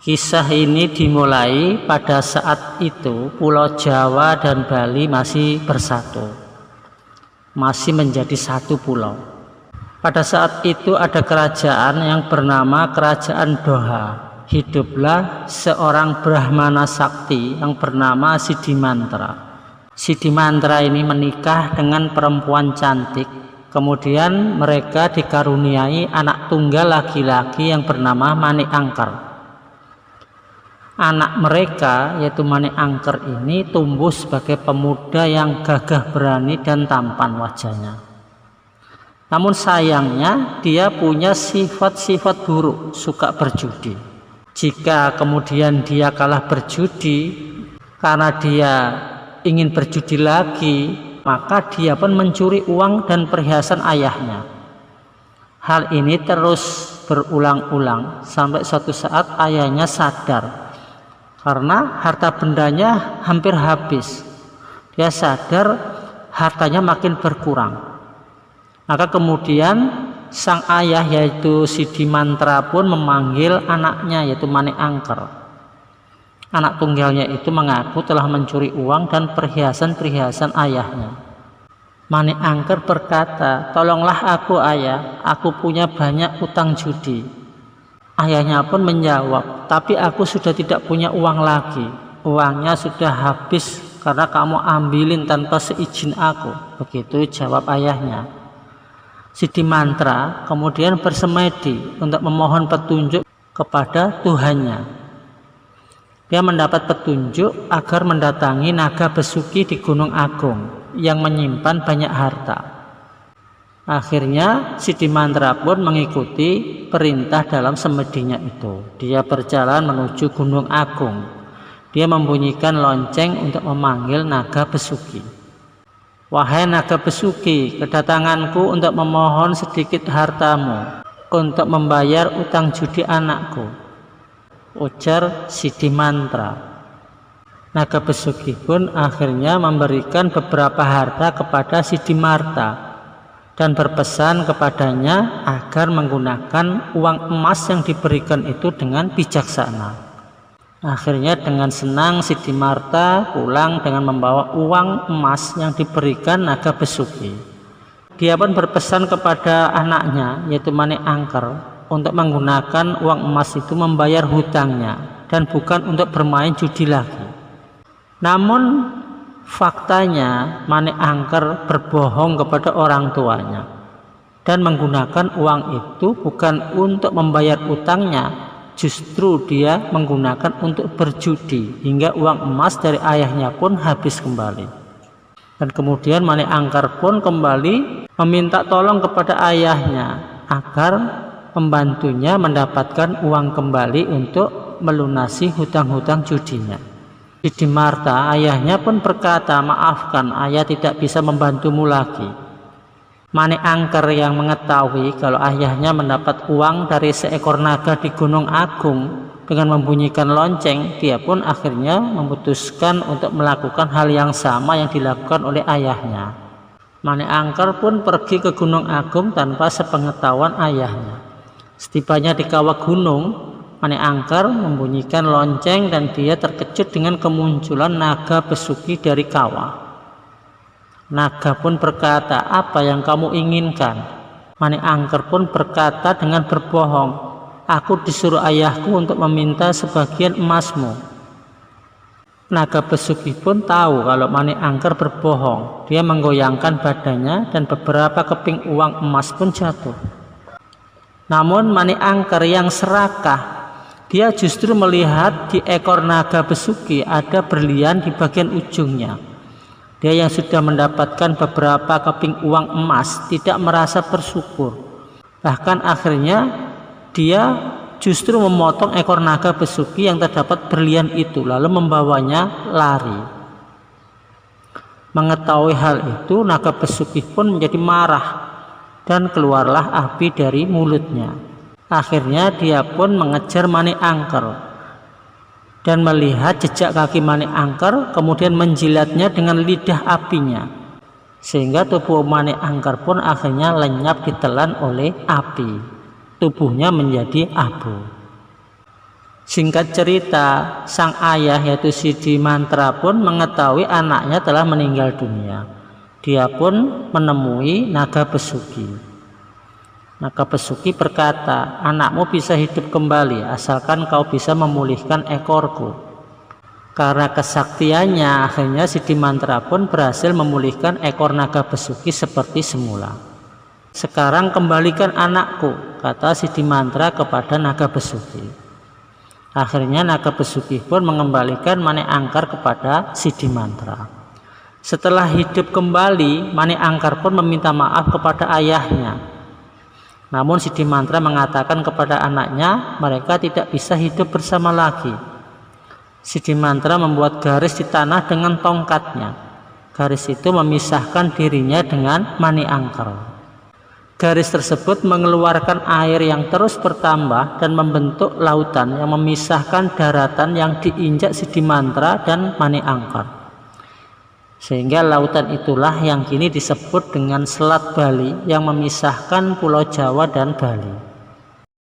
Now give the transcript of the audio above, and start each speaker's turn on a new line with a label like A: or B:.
A: Kisah ini dimulai pada saat itu Pulau Jawa dan Bali masih bersatu, masih menjadi satu pulau. Pada saat itu ada kerajaan yang bernama Kerajaan Doha. Hiduplah seorang Brahmana sakti yang bernama Siddhimantra. Siddhimantra ini menikah dengan perempuan cantik. Kemudian mereka dikaruniai anak tunggal laki-laki yang bernama Maniangkar. Anak mereka yaitu Maniangkar ini tumbuh sebagai pemuda yang gagah berani dan tampan wajahnya. Namun sayangnya dia punya sifat-sifat buruk, suka berjudi. Jika kemudian dia kalah berjudi karena dia ingin berjudi lagi, maka dia pun mencuri uang dan perhiasan ayahnya. Hal ini terus berulang-ulang sampai suatu saat ayahnya sadar karena harta bendanya hampir habis. Dia sadar hartanya makin berkurang. Maka kemudian sang ayah yaitu Siddhimantra pun memanggil anaknya yaitu Maniangkar. Anak tunggalnya itu mengaku telah mencuri uang dan perhiasan-perhiasan ayahnya. Maniangkar berkata, "Tolonglah aku ayah, aku punya banyak utang judi." Ayahnya pun menjawab, "Tapi aku sudah tidak punya uang lagi. Uangnya sudah habis karena kamu ambilin tanpa seizin aku." Begitu jawab ayahnya. Siddhimantra kemudian bersemedi untuk memohon petunjuk kepada Tuhannya. Dia mendapat petunjuk agar mendatangi Naga Besuki di Gunung Agung yang menyimpan banyak harta. Akhirnya Siddhimantra pun mengikuti perintah dalam semedinya itu. Dia berjalan menuju Gunung Agung. Dia membunyikan lonceng untuk memanggil Naga Besuki. "Wahai Naga Besuki, kedatanganku untuk memohon sedikit hartamu untuk membayar utang judi anakku," ujar Siddhimantra. Naga Besuki pun akhirnya memberikan beberapa harta kepada Siddhimantra dan berpesan kepadanya agar menggunakan uang emas yang diberikan itu dengan bijaksana. Akhirnya dengan senang Siddhimantra pulang dengan membawa uang emas yang diberikan Naga Besuki. Dia pun berpesan kepada anaknya yaitu Maniangkar untuk menggunakan uang emas itu membayar hutangnya dan bukan untuk bermain judi lagi. Namun faktanya Maniangkar berbohong kepada orang tuanya dan menggunakan uang itu bukan untuk membayar utangnya, justru dia menggunakan untuk berjudi hingga uang emas dari ayahnya pun habis kembali. Dan kemudian Maniangkar pun kembali meminta tolong kepada ayahnya agar membantunya mendapatkan uang kembali untuk melunasi hutang-hutang judinya. Siddhimantra ayahnya pun berkata, "Maafkan, ayah tidak bisa membantumu lagi." Maniangkar yang mengetahui kalau ayahnya mendapat uang dari seekor naga di Gunung Agung dengan membunyikan lonceng, dia pun akhirnya memutuskan untuk melakukan hal yang sama yang dilakukan oleh ayahnya. Maniangkar pun pergi ke Gunung Agung tanpa sepengetahuan ayahnya. Setibanya di kawah gunung, Maniangkar membunyikan lonceng dan dia terkejut dengan kemunculan Naga Besuki dari kawah. Naga pun berkata, "Apa yang kamu inginkan?" Maniangkar pun berkata dengan berbohong, "Aku disuruh ayahku untuk meminta sebagian emasmu." Naga Besuki pun tahu kalau Maniangkar berbohong. Dia menggoyangkan badannya dan beberapa keping uang emas pun jatuh. Namun Maniangkar yang serakah, dia justru melihat di ekor Naga Besuki ada berlian di bagian ujungnya. Dia yang sudah mendapatkan beberapa keping uang emas tidak merasa bersyukur. Bahkan akhirnya dia justru memotong ekor Naga Besuki yang terdapat berlian itu lalu membawanya lari. Mengetahui hal itu, Naga Besuki pun menjadi marah dan keluarlah api dari mulutnya. Akhirnya dia pun mengejar Maniangkar dan melihat jejak kaki Maniangkar, kemudian menjilatnya dengan lidah apinya, sehingga tubuh Maniangkar pun akhirnya lenyap ditelan oleh api. Tubuhnya menjadi abu. Singkat cerita, sang ayah yaitu Sidi Mantra pun mengetahui anaknya telah meninggal dunia. Dia pun menemui Naga Besuki. Naga Besuki berkata, "Anakmu bisa hidup kembali asalkan kau bisa memulihkan ekorku." Karena kesaktiannya, akhirnya Sidi Mantra pun berhasil memulihkan ekor Naga Besuki seperti semula. "Sekarang kembalikan anakku," kata Sidi Mantra kepada Naga Besuki. Akhirnya Naga Besuki pun mengembalikan Manik Angkar kepada Sidi Mantra. Setelah hidup kembali, Manik Angkar pun meminta maaf kepada ayahnya. Namun Sidi Mantra mengatakan kepada anaknya, mereka tidak bisa hidup bersama lagi. Sidi Mantra membuat garis di tanah dengan tongkatnya. Garis itu memisahkan dirinya dengan Manik Angkar. Garis tersebut mengeluarkan air yang terus bertambah dan membentuk lautan yang memisahkan daratan yang diinjak Sidi Mantra dan Manik Angkar. Sehingga lautan itulah yang kini disebut dengan Selat Bali yang memisahkan Pulau Jawa dan Bali.